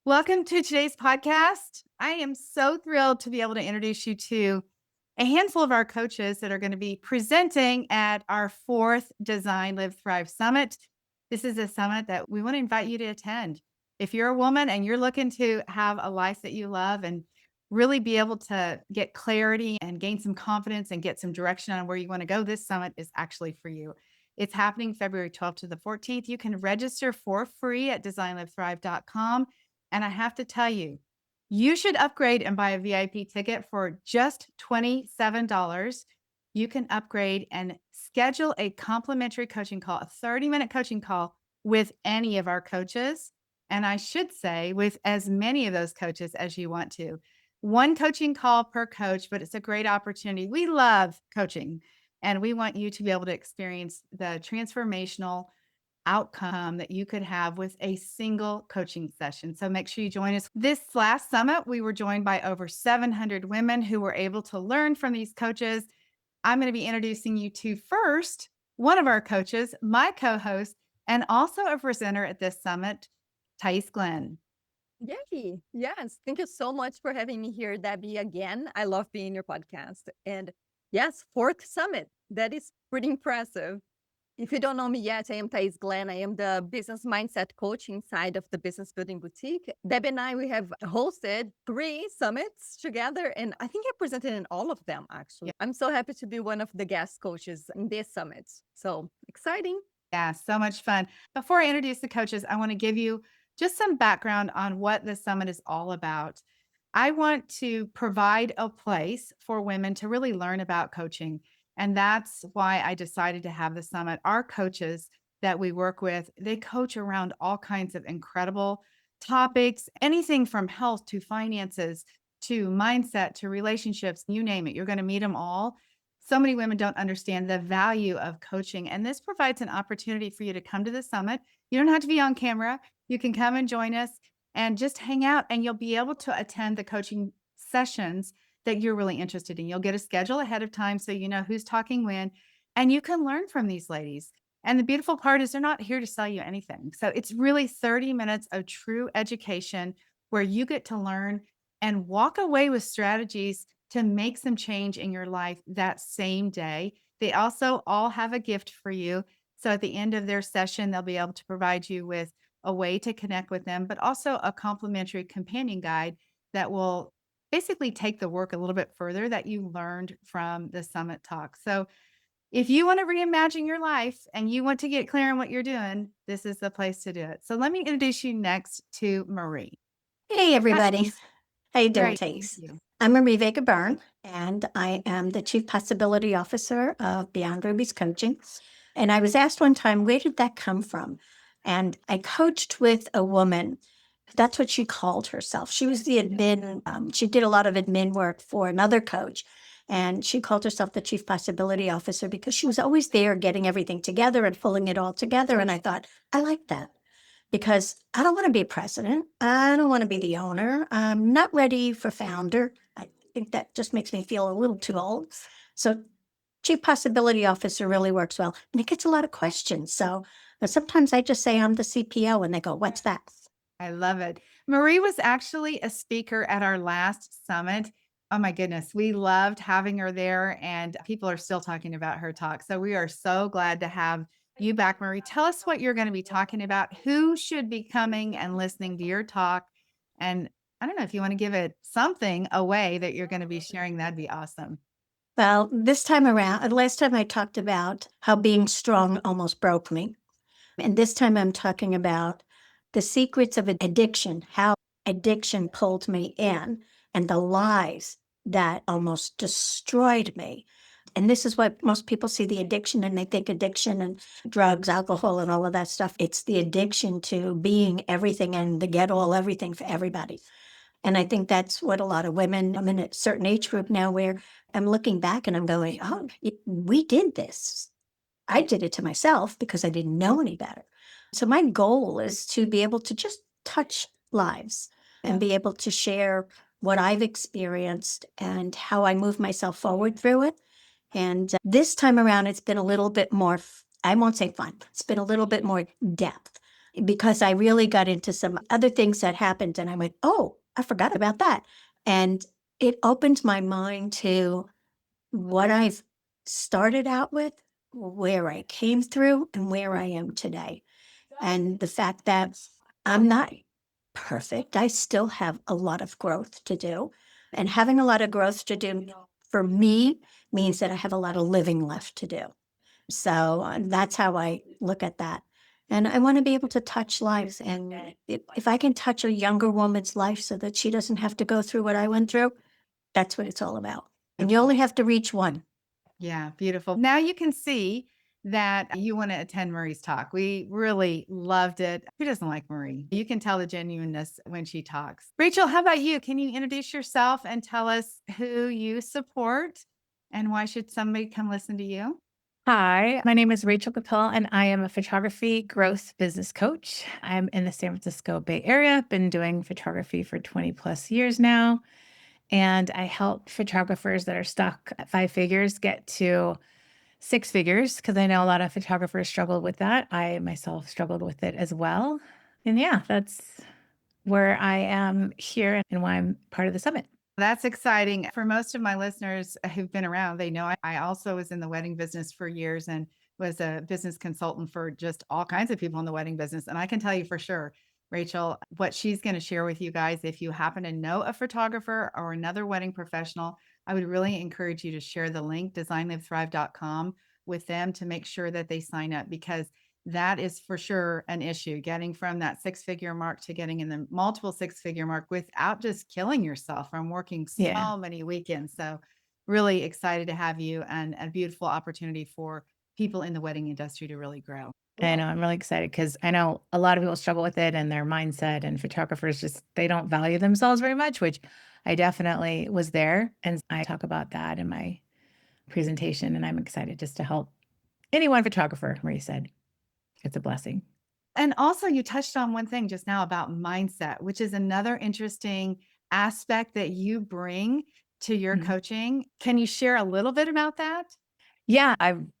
Welcome to today's podcast. I am so thrilled to be able to introduce you to a handful of our coaches that are going to be presenting at our fourth Design, Live, Thrive Summit. This is a summit that we want to invite you to attend. If you're a woman and you're looking to have a life that you love and really be able to get clarity and gain some confidence and get some direction on where you want to go, this summit is actually for you. It's happening February 12th to the 14th. You can register for free at designlivethrive.com. And I have to tell you, you should upgrade and buy a VIP ticket for just $27. You can upgrade and schedule a complimentary coaching call, a 30-minute coaching call with any of our coaches. And I should say, with as many of those coaches as you want to. One coaching call per coach, but it's a great opportunity. We love coaching, and we want you to be able to experience the transformational outcome that you could have with a single coaching session. So make sure you join us. This last summit, we were joined by over 700 women who were able to learn from these coaches. I'm going to be introducing you to first one of our coaches, my co-host, and also a presenter at this summit, Thais Glenn. Yay. Yes. Thank you so much for having me here, Debbie, again. I love being in your podcast. And yes, fourth summit. That is pretty impressive. If you don't know me yet, I am Thais Glenn. I am the business mindset coaching side of the Business Building Boutique. Debbie and I, we have hosted 3 summits together, and I think I presented in all of them, actually. Yeah. I'm so happy to be one of the guest coaches in this summit. So exciting. Yeah, so much fun. Before I introduce the coaches, I want to give you just some background on what the summit is all about. I want to provide a place for women to really learn about coaching. And that's why I decided to have the summit. Our coaches that we work with, they coach around all kinds of incredible topics, anything from health to finances to mindset to relationships, you name it. You're going to meet them all. So many women don't understand the value of coaching, and this provides an opportunity for you to come to the summit. You don't have to be on camera. You can come and join us and just hang out, and you'll be able to attend the coaching sessions that you're really interested in. You'll get a schedule ahead of time so you know who's talking when, and you can learn from these ladies. And the beautiful part is they're not here to sell you anything. So it's really 30 minutes of true education where you get to learn and walk away with strategies to make some change in your life that same day. They also all have a gift for you. So at the end of their session, they'll be able to provide you with a way to connect with them, but also a complimentary companion guide that will basically take the work a little bit further that you learned from the summit talk. So if you want to reimagine your life and you want to get clear on what you're doing, this is the place to do it. So let me introduce you next to Marie. Hey, Hi. everybody. How you doing, Great. Thank Tace? you. I'm Marie Vega-Byrne, and I am the Chief Possibility Officer of Beyond Ruby's Coaching. And I was asked one time, where did that come from? And I coached with a woman. That's what she called herself. She was the admin. She did a lot of admin work for another coach. And she called herself the Chief Possibility Officer because she was always there getting everything together and pulling it all together. And I thought, I like that because I don't want to be president. I don't want to be the owner. I'm not ready for founder. I think that just makes me feel a little too old. So chief possibility officer really works well. And it gets a lot of questions. So sometimes I just say I'm the CPO and they go, what's that? I love it. Marie was actually a speaker at our last summit. Oh my goodness, we loved having her there, and people are still talking about her talk. So we are so glad to have you back, Marie. Tell us what you're going to be talking about. Who should be coming and listening to your talk? And I don't know if you want to give it something away that you're going to be sharing. That'd be awesome. Well, this time around, last time I talked about how being strong almost broke me. And this time I'm talking about the secrets of addiction, how addiction pulled me in, and the lies that almost destroyed me. And this is what most people see the addiction and they think addiction and drugs, alcohol, and all of that stuff. It's the addiction to being everything and the get all everything for everybody. And I think that's what a lot of women, I'm in a certain age group now where I'm looking back and I'm going, oh, we did this. I did it to myself because I didn't know any better. So my goal is to be able to just touch lives and be able to share what I've experienced and how I move myself forward through it. And this time around, it's been a little bit more, I won't say fun, it's been a little bit more depth because I really got into some other things that happened and I went, oh, I forgot about that. And it opened my mind to what I've started out with, where I came through, and where I am today. And the fact that I'm not perfect, I still have a lot of growth to do. And having a lot of growth to do for me means that I have a lot of living left to do. So that's how I look at that. And I want to be able to touch lives. And if I can touch a younger woman's life so that she doesn't have to go through what I went through, that's what it's all about. And you only have to reach one. Yeah, beautiful. Now you can see that you want to attend Marie's talk. We really loved it. Who doesn't like Marie? You can tell the genuineness when she talks. Rachel, how about you? Can you introduce yourself and tell us who you support and why should somebody come listen to you? Hi, my name is Rachel Capil, and I am a photography growth business coach. I'm in the San Francisco Bay Area, been doing photography for 20 plus years now. And I help photographers that are stuck at 5 figures get to 6 figures because I know a lot of photographers struggle with that. I myself struggled with it as well. And yeah, that's where I am here and why I'm part of the summit. That's exciting. For most of my listeners who've been around, they know I also was in the wedding business for years and was a business consultant for just all kinds of people in the wedding business. And I can tell you for sure, Rachel, what she's going to share with you guys, if you happen to know a photographer or another wedding professional, I would really encourage you to share the link, designlivethrive.com, with them to make sure that they sign up because that is for sure an issue getting from that 6 figure mark to getting in the multiple 6 figure mark without just killing yourself from working Yeah. so many weekends. So, really excited to have you and a beautiful opportunity for people in the wedding industry to really grow. I know I'm really excited because I know a lot of people struggle with it and their mindset and photographers just they don't value themselves very much, which I definitely was there. And I talk about that in my presentation. And I'm excited just to help anyone photographer, where you said it's a blessing. And also, you touched on one thing just now about mindset, which is another interesting aspect that you bring to your Mhm. coaching. Can you share a little bit about that? Yeah,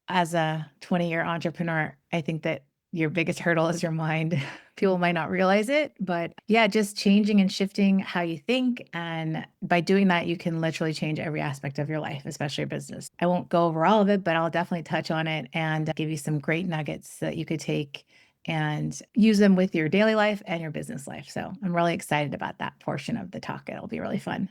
as a 20-year entrepreneur, I think that your biggest hurdle is your mind. People might not realize it, but yeah, just changing and shifting how you think. And by doing that, you can literally change every aspect of your life, especially your business. I won't go over all of it, but I'll definitely touch on it and give you some great nuggets that you could take and use them with your daily life and your business life. So I'm really excited about that portion of the talk. It'll be really fun.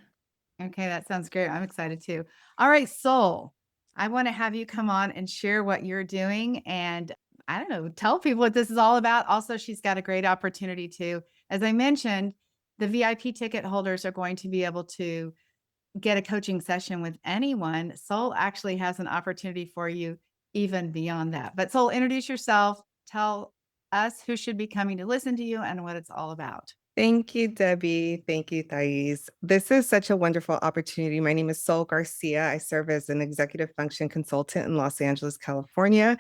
Okay, that sounds great. I'm excited too. All right, Soul, I want to have you come on and share what you're doing and I don't know, tell people what this is all about. Also, she's got a great opportunity too. As I mentioned, the VIP ticket holders are going to be able to get a coaching session with anyone. Soul actually has an opportunity for you even beyond that. But Soul, introduce yourself, tell us who should be coming to listen to you and what it's all about. Thank you, Debbie. Thank you, Thais. This is such a wonderful opportunity. My name is Sol Garcia. I serve as an executive function consultant in Los Angeles, California.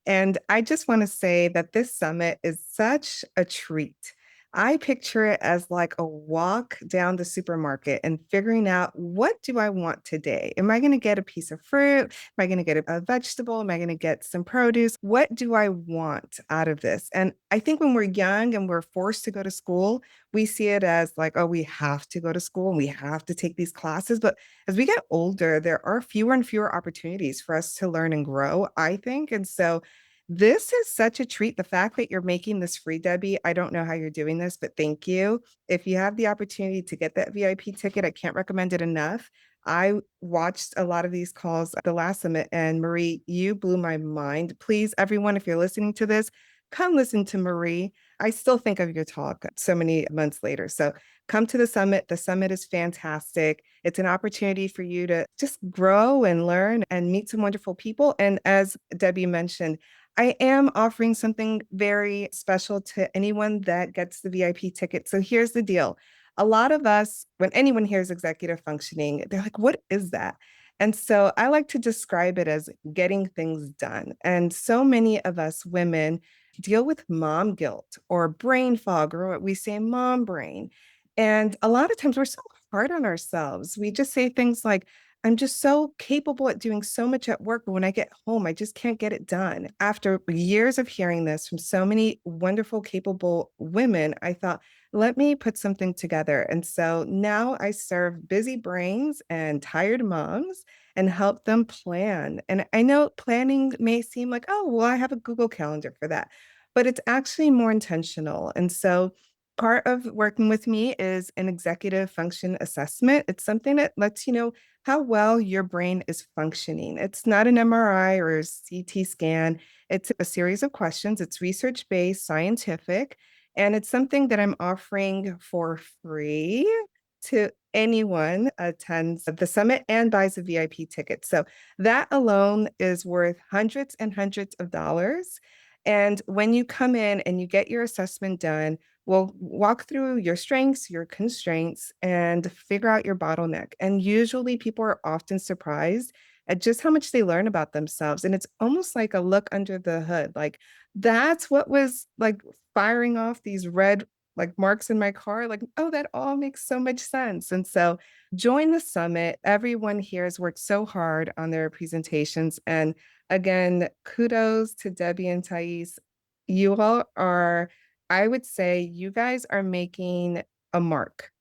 And I just want to say that this summit is such a treat. I picture it as like a walk down the supermarket and figuring out what do I want today? Am I going to get a piece of fruit? Am I going to get a vegetable? Am I going to get some produce? What do I want out of this? And I think when we're young and we're forced to go to school, we see it as like, oh, we have to go to school and we have to take these classes. But as we get older, there are fewer and fewer opportunities for us to learn and grow, I think. And so this is such a treat. The fact that you're making this free, Debbie, I don't know how you're doing this, but thank you. If you have the opportunity to get that VIP ticket, I can't recommend it enough. I watched a lot of these calls at the last summit, and Marie, you blew my mind. Please, everyone, if you're listening to this, come listen to Marie. I still think of your talk so many months later. So come to the summit. The summit is fantastic. It's an opportunity for you to just grow and learn and meet some wonderful people. And as Debbie mentioned, I am offering something very special to anyone that gets the VIP ticket. So here's the deal. A lot of us, when anyone hears executive functioning, they're like, what is that? And so I like to describe it as getting things done. And so many of us women deal with mom guilt or brain fog, or what we say, mom brain. And a lot of times we're so hard on ourselves. We just say things like, I'm just so capable at doing so much at work, but when I get home, I just can't get it done. After years of hearing this from so many wonderful, capable women, I thought, let me put something together. And so now I serve busy brains and tired moms and help them plan. And I know planning may seem like, oh, well, I have a Google Calendar for that, but it's actually more intentional. And so part of working with me is an executive function assessment. It's something that lets you know how well your brain is functioning. It's not an MRI or a CT scan. It's a series of questions. It's research based, scientific, and it's something that I'm offering for free to anyone attends the summit and buys a VIP ticket. So that alone is worth hundreds and hundreds of dollars. And when you come in and you get your assessment done, we'll walk through your strengths, your constraints, and figure out your bottleneck. And usually people are often surprised at just how much they learn about themselves. And it's almost like a look under the hood. Like, that's what was like firing off these red like marks in my car. Like, oh, that all makes so much sense. And so join the summit. Everyone here has worked so hard on their presentations. And again, kudos to Debbie and Thais. You all are, I would say you guys are making a mark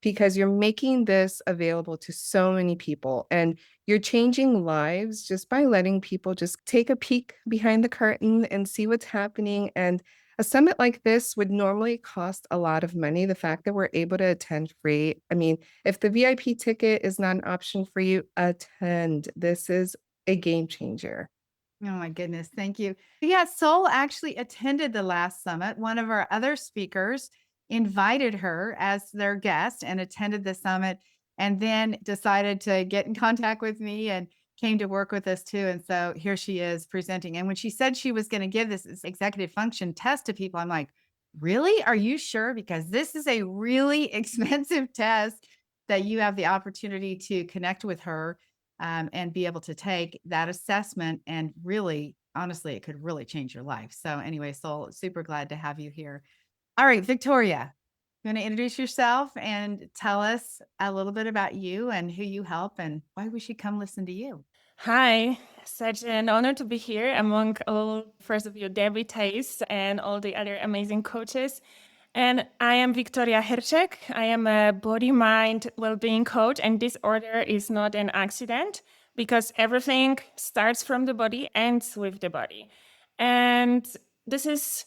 because you're making this available to so many people and you're changing lives just by letting people just take a peek behind the curtain and see what's happening. And a summit like this would normally cost a lot of money. The fact that we're able to attend free, I mean, if the VIP ticket is not an option for you, attend. This is a game changer. Oh my goodness. Thank you. Yeah, Sol actually attended the last summit. One of our other speakers invited her as their guest and attended the summit and then decided to get in contact with me and came to work with us too. And so here she is presenting. And when she said she was going to give this executive function test to people, I'm like, really? Are you sure? Because this is a really expensive test that you have the opportunity to connect with her and be able to take that assessment and really, honestly, it could really change your life. So anyway, Sol, super glad to have you here. All right, Victoria, you want to introduce yourself and tell us a little bit about you and who you help and why we should come listen to you. Hi, such an honor to be here among all, first of you, Debbie, Thais, and all the other amazing coaches. And I am Victoria Herceg. I am a body mind well-being coach, and this order is not an accident because everything starts from the body, ends with the body. And this is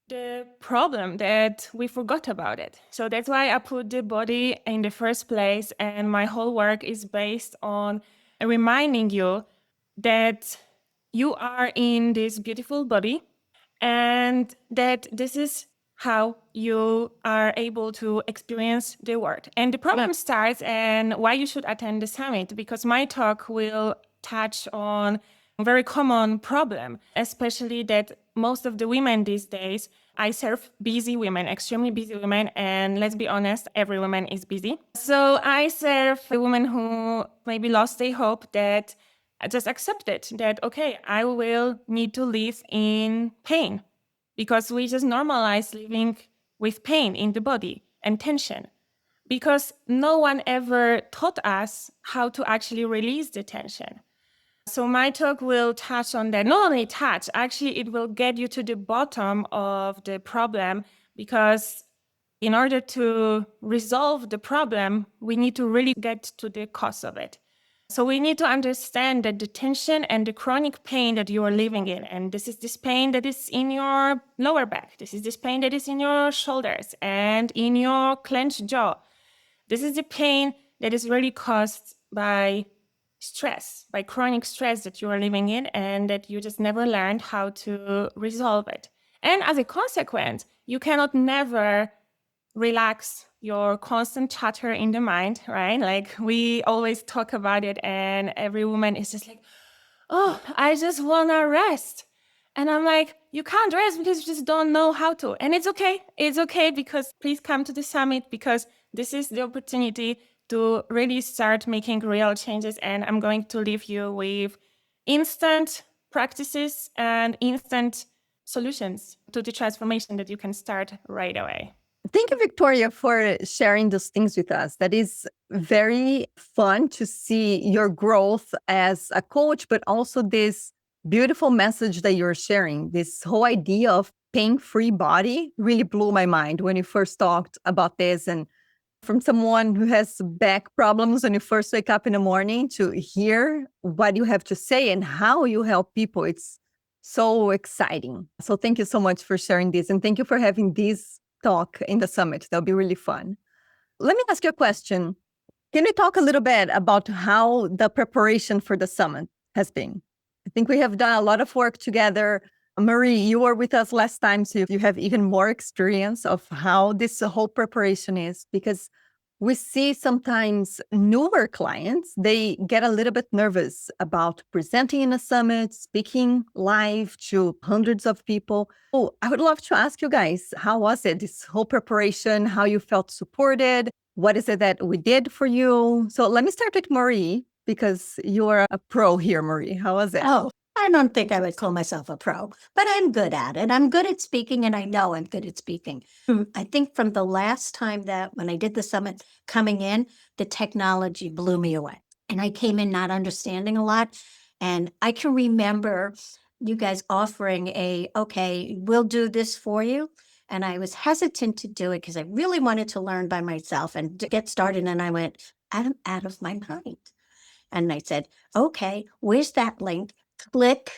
the problem that we forgot about it. So that's why I put the body in the first place, and my whole work is based on reminding you that you are in this beautiful body and that this is how you are able to experience the world. And the problem starts and why you should attend the summit, because my talk will touch on a very common problem, especially that most of the women these days, I serve busy women, extremely busy women, and let's be honest, every woman is busy. So I serve the women who maybe lost their hope, that just accepted that, okay, I will need to live in pain, because we just normalize living with pain in the body and tension, because no one ever taught us how to actually release the tension. So my talk will touch on that. Not only touch, actually it will get you to the bottom of the problem, because in order to resolve the problem, we need to really get to the cause of it. So we need to understand that the tension and the chronic pain that you are living in, and this is this pain that is in your lower back, this is this pain that is in your shoulders and in your clenched jaw. This is the pain that is really caused by stress, by chronic stress that you are living in, and that you just never learned how to resolve it. And as a consequence, you cannot never relax your constant chatter in the mind, right? Like we always talk about it, and every woman is just like, oh, I just want to rest. And I'm like, you can't rest because you just don't know how to. And it's okay. It's okay, because please come to the summit, because this is the opportunity to really start making real changes. And I'm going to leave you with instant practices and instant solutions to the transformation that you can start right away. Thank you, Victoria, for sharing those things with us. That is very fun to see your growth as a coach, but also this beautiful message that you're sharing. This whole idea of pain-free body really blew my mind when you first talked about this. And from someone who has back problems when you first wake up in the morning to hear what you have to say and how you help people, it's so exciting. So thank you so much for sharing this. And thank you for having this talk in the summit. That'll be really fun. Let me ask you a question. Can you talk a little bit about how the preparation for the summit has been? I think we have done a lot of work together. Marie, you were with us last time, so you have even more experience of how this whole preparation is, because we see sometimes newer clients, they get a little bit nervous about presenting in a summit, speaking live to hundreds of people. Oh, I would love to ask you guys, how was it, this whole preparation, how you felt supported? What is it that we did for you? So let me start with Marie, because you're a pro here, Marie. How was it? Oh, I don't think I would call myself a pro, but I'm good at it. I'm good at speaking, and I know I'm good at speaking. I think from the last time that when I did the summit coming in, the technology blew me away. And I came in not understanding a lot. And I can remember you guys offering okay, we'll do this for you. And I was hesitant to do it because I really wanted to learn by myself and to get started. And I went, I'm out of my mind. And I said, okay, where's that link? Click.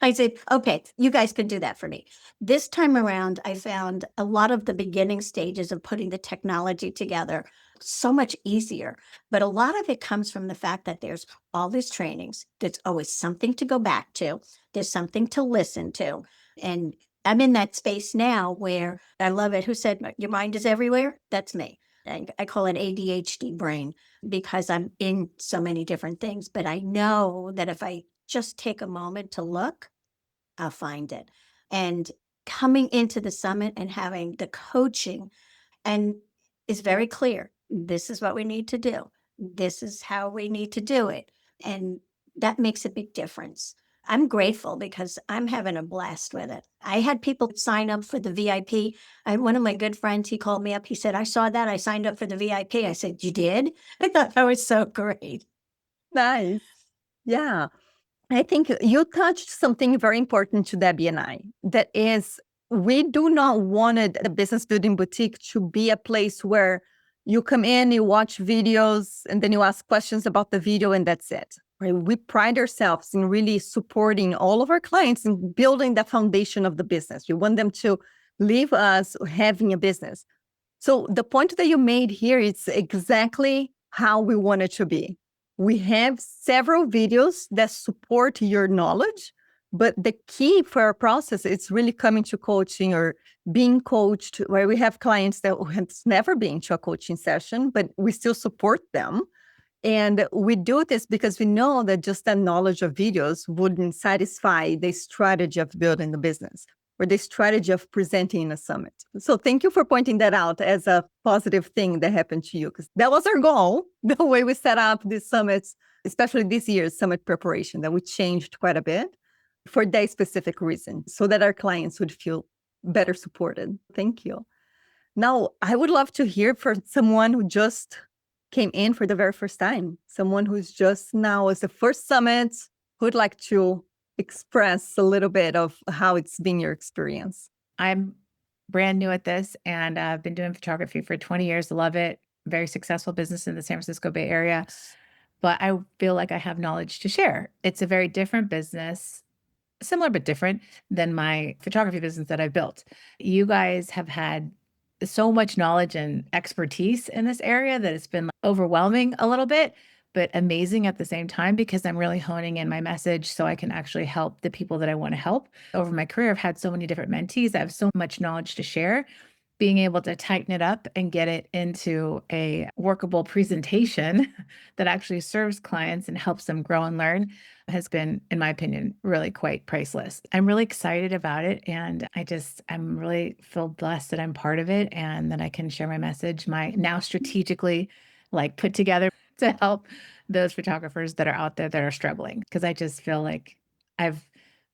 I said, okay, you guys can do that for me. This time around, I found a lot of the beginning stages of putting the technology together so much easier. But a lot of it comes from the fact that there's all these trainings. There's always something to go back to. There's something to listen to. And I'm in that space now where I love it. Who said your mind is everywhere? That's me. I call it ADHD brain because I'm in so many different things. But I know that if I just take a moment to look, I'll find it. And coming into the summit and having the coaching and is very clear. This is what we need to do. This is how we need to do it. And that makes a big difference. I'm grateful because I'm having a blast with it. I had people sign up for the VIP. One of my good friends, he called me up. He said, I saw that. I signed up for the VIP. I said, you did? I thought that was so great. Nice. Yeah. I think you touched something very important to Debbie and I. That is, we do not want the business building boutique to be a place where you come in, you watch videos, and then you ask questions about the video, and that's it. Right? We pride ourselves in really supporting all of our clients and building the foundation of the business. We want them to leave us having a business. So the point that you made here is exactly how we want it to be. We have several videos that support your knowledge, but the key for our process is really coming to coaching or being coached, where we have clients that have never been to a coaching session, but we still support them. And we do this because we know that just the knowledge of videos wouldn't satisfy the strategy of building the business or the strategy of presenting in a summit. So thank you for pointing that out as a positive thing that happened to you, because that was our goal, the way we set up these summits, especially this year's summit preparation, that we changed quite a bit for that specific reason, so that our clients would feel better supported. Thank you. Now, I would love to hear from someone who just came in for the very first time, someone who's just now as the first summit, who'd like to express a little bit of how it's been your experience. I'm brand new at this, and I've been doing photography for 20 years. Love it. Very successful business in the San Francisco Bay Area. But I feel like I have knowledge to share. It's a very different business, similar but different than my photography business that I've built. You guys have had so much knowledge and expertise in this area that it's been overwhelming a little bit, but amazing at the same time, because I'm really honing in my message so I can actually help the people that I want to help. Over my career, I've had so many different mentees. I have so much knowledge to share. Being able to tighten it up and get it into a workable presentation that actually serves clients and helps them grow and learn has been, in my opinion, really quite priceless. I'm really excited about it. And I'm really feel blessed that I'm part of it and that I can share my message, my now strategically put together to help those photographers that are out there that are struggling. Because I just feel like I've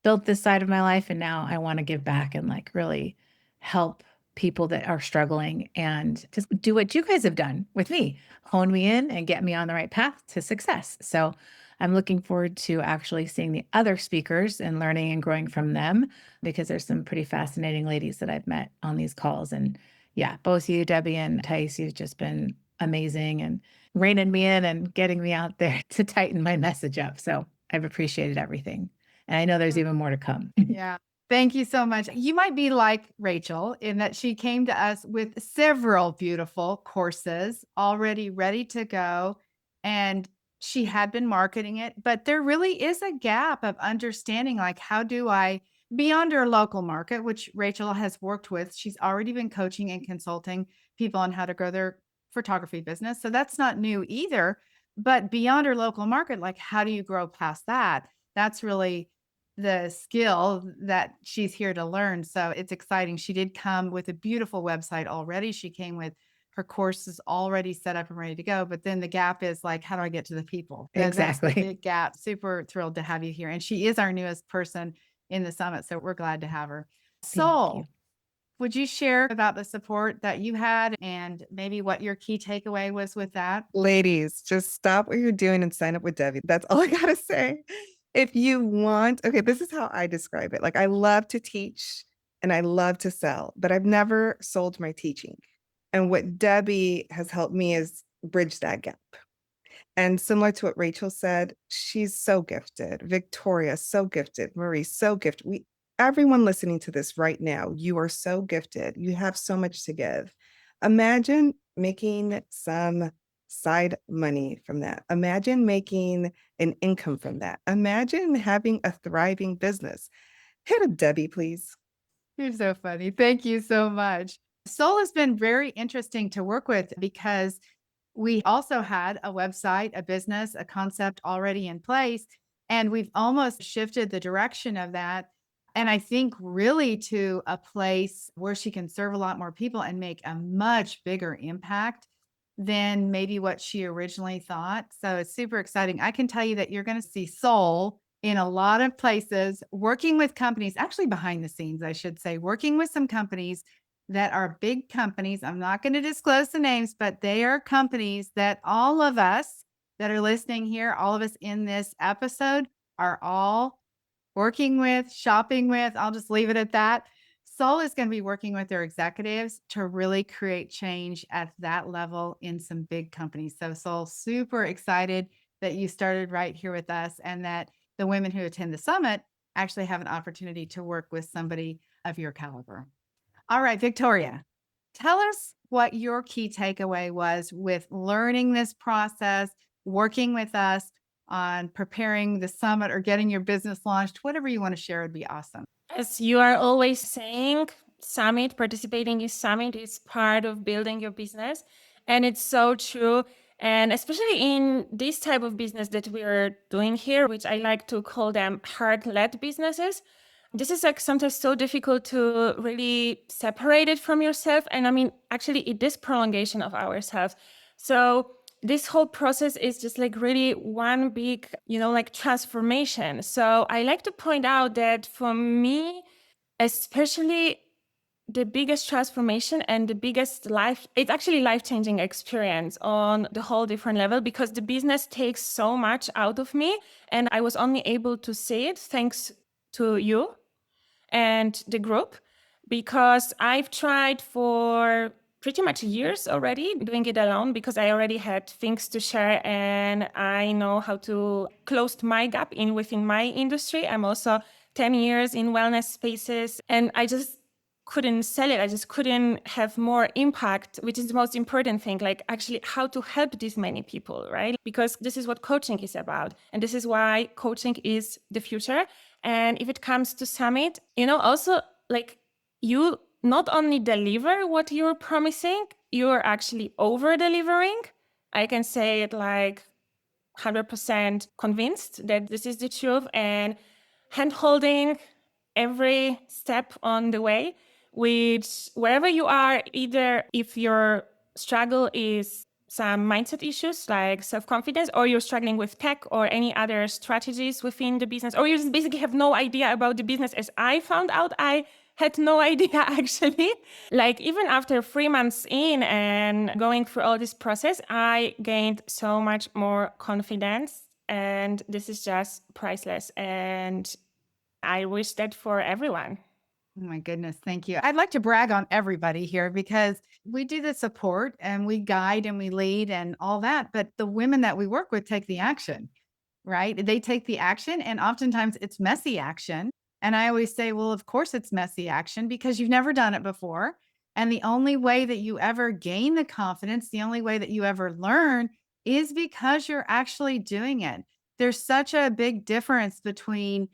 built this side of my life and now I want to give back and really help people that are struggling and just do what you guys have done with me, hone me in and get me on the right path to success. So I'm looking forward to actually seeing the other speakers and learning and growing from them, because there's some pretty fascinating ladies that I've met on these calls. And yeah, both you, Debbie and Thais, you've just been amazing and reining me in and getting me out there to tighten my message up. So I've appreciated everything. And I know there's even more to come. Yeah. Thank you so much. You might be like Rachel in that she came to us with several beautiful courses already ready to go, and she had been marketing it, but there really is a gap of understanding, like, how do I, beyond her local market, which Rachel has worked with, she's already been coaching and consulting people on how to grow their photography business. So that's not new either. But beyond her local market, like, how do you grow past that? That's really the skill that she's here to learn. So it's exciting. She did come with a beautiful website already. She came with her courses already set up and ready to go. But then the gap is like, how do I get to the people? That's the Exactly. big gap. Super thrilled to have you here. And she is our newest person in the summit. So we're glad to have her. Thank Soul, you. would you share about the support that you had and maybe what your key takeaway was with that? Ladies, just stop what you're doing and sign up with Debbie. That's all I gotta say. If you want, okay, this is how I describe it. Like, I love to teach and I love to sell, but I've never sold my teaching. And what Debbie has helped me is bridge that gap. And similar to what Rachel said, she's so gifted. Victoria, so gifted. Marie, so gifted. Everyone listening to this right now, you are so gifted. You have so much to give. Imagine making some side money from that. Imagine making an income from that. Imagine having a thriving business. Hit a Debbie, please. You're so funny. Thank you so much. Soul has been very interesting to work with because we also had a website, a business, a concept already in place, and we've almost shifted the direction of that. And I think really to a place where she can serve a lot more people and make a much bigger impact than maybe what she originally thought. So it's super exciting. I can tell you that you're going to see Soul in a lot of places, working with companies, actually behind the scenes, I should say, working with some companies that are big companies. I'm not going to disclose the names, but they are companies that all of us that are listening here, all of us in this episode are all working with, shopping with. I'll just leave it at that. Soul is going to be working with their executives to really create change at that level in some big companies. So Soul, super excited that you started right here with us and that the women who attend the summit actually have an opportunity to work with somebody of your caliber. All right, Victoria, tell us what your key takeaway was with learning this process, working with us on preparing the summit or getting your business launched. Whatever you want to share would be awesome. As you are always saying, summit, participating in summit is part of building your business. And it's so true. And especially in this type of business that we are doing here, which I like to call them heart-led businesses, this is like sometimes so difficult to really separate it from yourself. And I mean, actually, it is prolongation of ourselves. So this whole process is just like really one big, like transformation. So I like to point out that for me, especially the biggest transformation and the biggest it's actually life-changing experience on the whole different level, because the business takes so much out of me and I was only able to see it thanks to you and the group, because I've tried for pretty much years already doing it alone, because I already had things to share and I know how to close my gap within my industry. I'm also 10 years in wellness spaces and I just couldn't sell it. I just couldn't have more impact, which is the most important thing, like actually how to help these many people, right? Because this is what coaching is about. And this is why coaching is the future. And if it comes to summit, also like you not only deliver what you're promising, you're actually over delivering. I can say it like 100% convinced that this is the truth, and hand holding every step on the way, which wherever you are, either if your struggle is some mindset issues like self-confidence, or you're struggling with tech or any other strategies within the business, or you just basically have no idea about the business, as I found out I had no idea actually. Like even after 3 months in and going through all this process, I gained so much more confidence, and this is just priceless. And I wish that for everyone. Oh my goodness, thank you. I'd like to brag on everybody here because we do the support and we guide and we lead and all that, but the women that we work with take the action, right? They take the action and oftentimes it's messy action. And I always say, well, of course it's messy action because you've never done it before. And the only way that you ever gain the confidence, the only way that you ever learn is because you're actually doing it. There's such a big difference between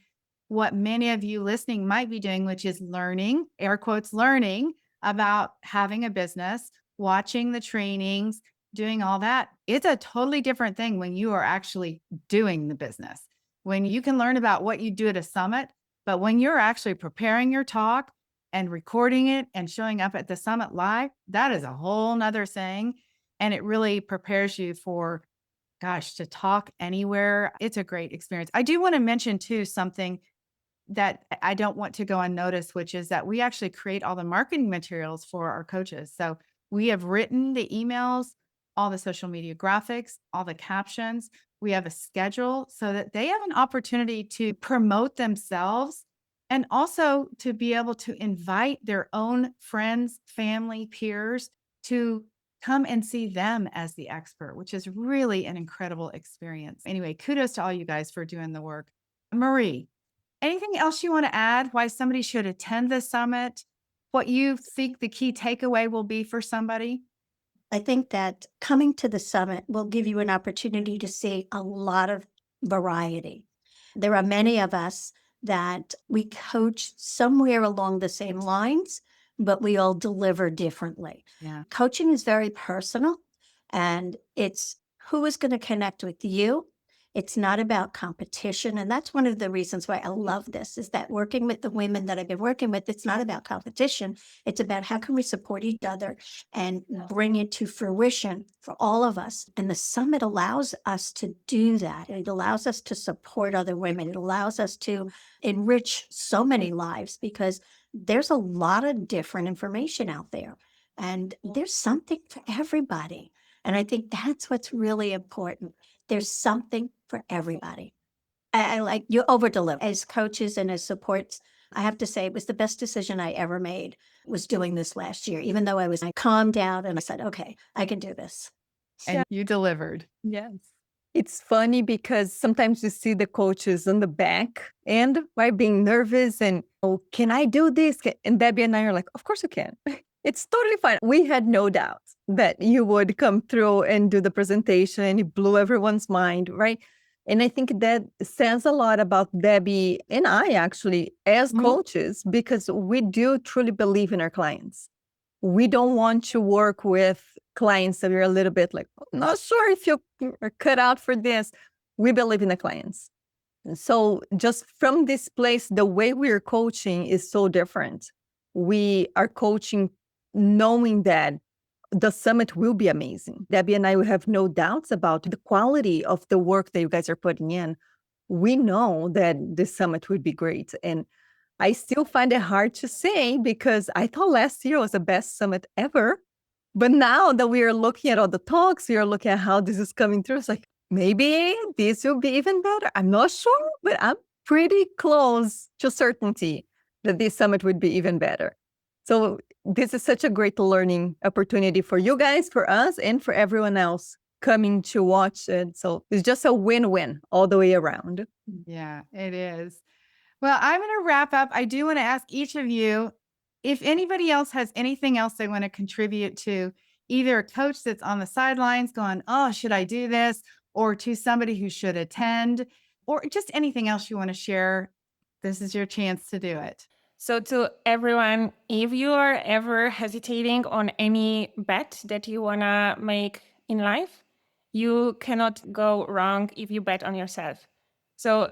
what many of you listening might be doing, which is learning, air quotes, learning about having a business, watching the trainings, doing all that. It's a totally different thing when you are actually doing the business. When you can learn about what you do at a summit, but when you're actually preparing your talk and recording it and showing up at the summit live, that is a whole nother thing. And it really prepares you for, gosh, to talk anywhere. It's a great experience. I do want to mention too something that I don't want to go unnoticed, which is that we actually create all the marketing materials for our coaches. So we have written the emails, all the social media graphics, all the captions. We have a schedule so that they have an opportunity to promote themselves and also to be able to invite their own friends, family, peers to come and see them as the expert, which is really an incredible experience. Anyway, kudos to all you guys for doing the work. Marie, anything else you want to add why somebody should attend the summit? What you think the key takeaway will be for somebody? I think that coming to the summit will give you an opportunity to see a lot of variety. There are many of us that we coach somewhere along the same lines, but we all deliver differently. Yeah. Coaching is very personal, and it's who is going to connect with you. It's not about competition. And that's one of the reasons why I love this is that working with the women that I've been working with, it's not about competition. It's about how can we support each other and bring it to fruition for all of us. And the summit allows us to do that. It allows us to support other women. It allows us to enrich so many lives because there's a lot of different information out there. And there's something for everybody. And I think that's what's really important. There's something for everybody. I like you over deliver as coaches and as supports. I have to say it was the best decision I ever made was doing this last year, even though I calmed down and I said, okay, I can do this. And you delivered. Yes. It's funny because sometimes you see the coaches on the back end, right, being nervous and, oh, can I do this? And Debbie and I are like, of course you can. It's totally fine. We had no doubt that you would come through and do the presentation and it blew everyone's mind, right? And I think that says a lot about Debbie and I actually as coaches, because we do truly believe in our clients. We don't want to work with clients that are a little bit like, not sure if you are cut out for this. We believe in the clients. And so just from this place, the way we are coaching is so different. We are coaching knowing that the summit will be amazing. Debbie and I will have no doubts about the quality of the work that you guys are putting in. We know that the summit would be great. And I still find it hard to say because I thought last year was the best summit ever. But now that we are looking at all the talks, we are looking at how this is coming through. It's like, maybe this will be even better. I'm not sure, but I'm pretty close to certainty that this summit would be even better. So this is such a great learning opportunity for you guys, for us, and for everyone else coming to watch it. So it's just a win-win all the way around. Yeah, it is. Well, I'm going to wrap up. I do want to ask each of you if anybody else has anything else they want to contribute to either a coach that's on the sidelines going, oh, should I do this? Or to somebody who should attend, or just anything else you want to share. This is your chance to do it. So to everyone, if you are ever hesitating on any bet that you want to make in life, you cannot go wrong if you bet on yourself. So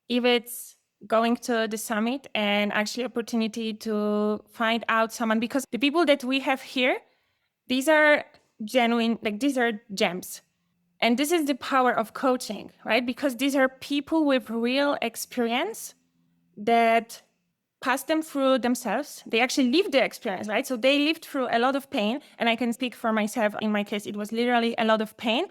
if it's going to the summit and actually opportunity to find out someone, because the people that we have here, these are genuine, like these are gems. And this is the power of coaching, right? Because these are people with real experience that pass them through themselves. They actually live the experience, right? So they lived through a lot of pain. And I can speak for myself. In my case, it was literally a lot of pain.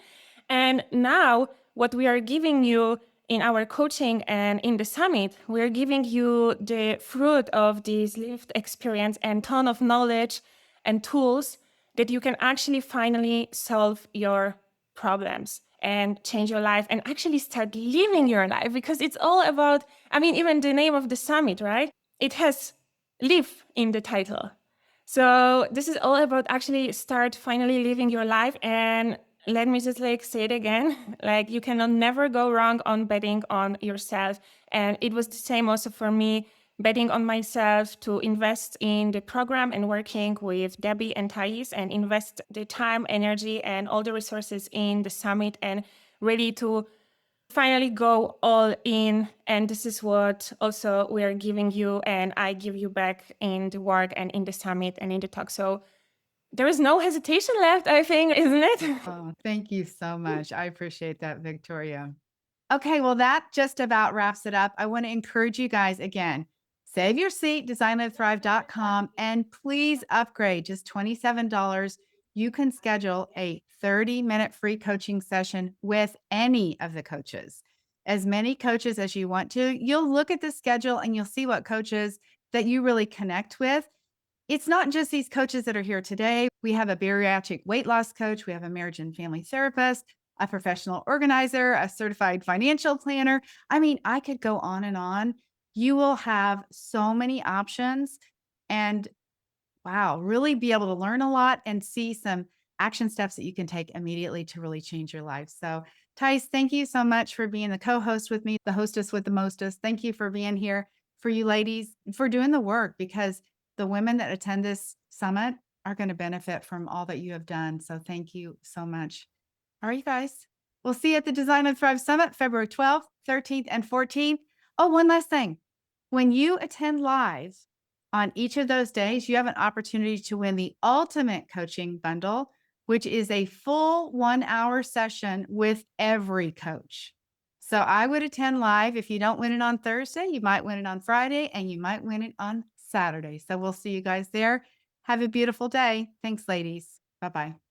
And now what we are giving you in our coaching and in the summit, we're giving you the fruit of this lived experience and ton of knowledge and tools that you can actually finally solve your problems and change your life and actually start living your life, because it's all about, I mean, even the name of the summit, right? It has live in the title. So this is all about actually start finally living your life. And let me just say it again, like you cannot never go wrong on betting on yourself. And it was the same also for me, betting on myself to invest in the program and working with Debbie and Thais and invest the time, energy, and all the resources in the summit and really to finally go all in. And this is what also we are giving you, and I give you back in the work and in the summit and in the talk. So there is no hesitation left, I think, isn't it? Oh, thank you so much. I appreciate that, Victoria. Okay, well, that just about wraps it up. I want to encourage you guys again, save your seat, designlivethrive.com, and please upgrade just $27. You can schedule a 30-minute free coaching session with any of the coaches, as many coaches as you want to. You'll look at the schedule and you'll see what coaches that you really connect with. It's not just these coaches that are here today. We have a bariatric weight loss coach, we have a marriage and family therapist, a professional organizer, a certified financial planner. I mean, I could go on and on. You will have so many options and wow, really be able to learn a lot and see some action steps that you can take immediately to really change your life. So, Thais, thank you so much for being the co-host with me, the hostess with the mostest. Thank you for being here, for you ladies, for doing the work, because the women that attend this summit are going to benefit from all that you have done. So thank you so much. All right, guys. We'll see you at the Design and Thrive Summit, February 12th, 13th, and 14th. Oh, one last thing. When you attend live on each of those days, you have an opportunity to win the ultimate coaching bundle, which is a full 1 hour session with every coach. So I would attend live. If you don't win it on Thursday, you might win it on Friday and you might win it on Saturday. So we'll see you guys there. Have a beautiful day. Thanks, ladies. Bye-bye.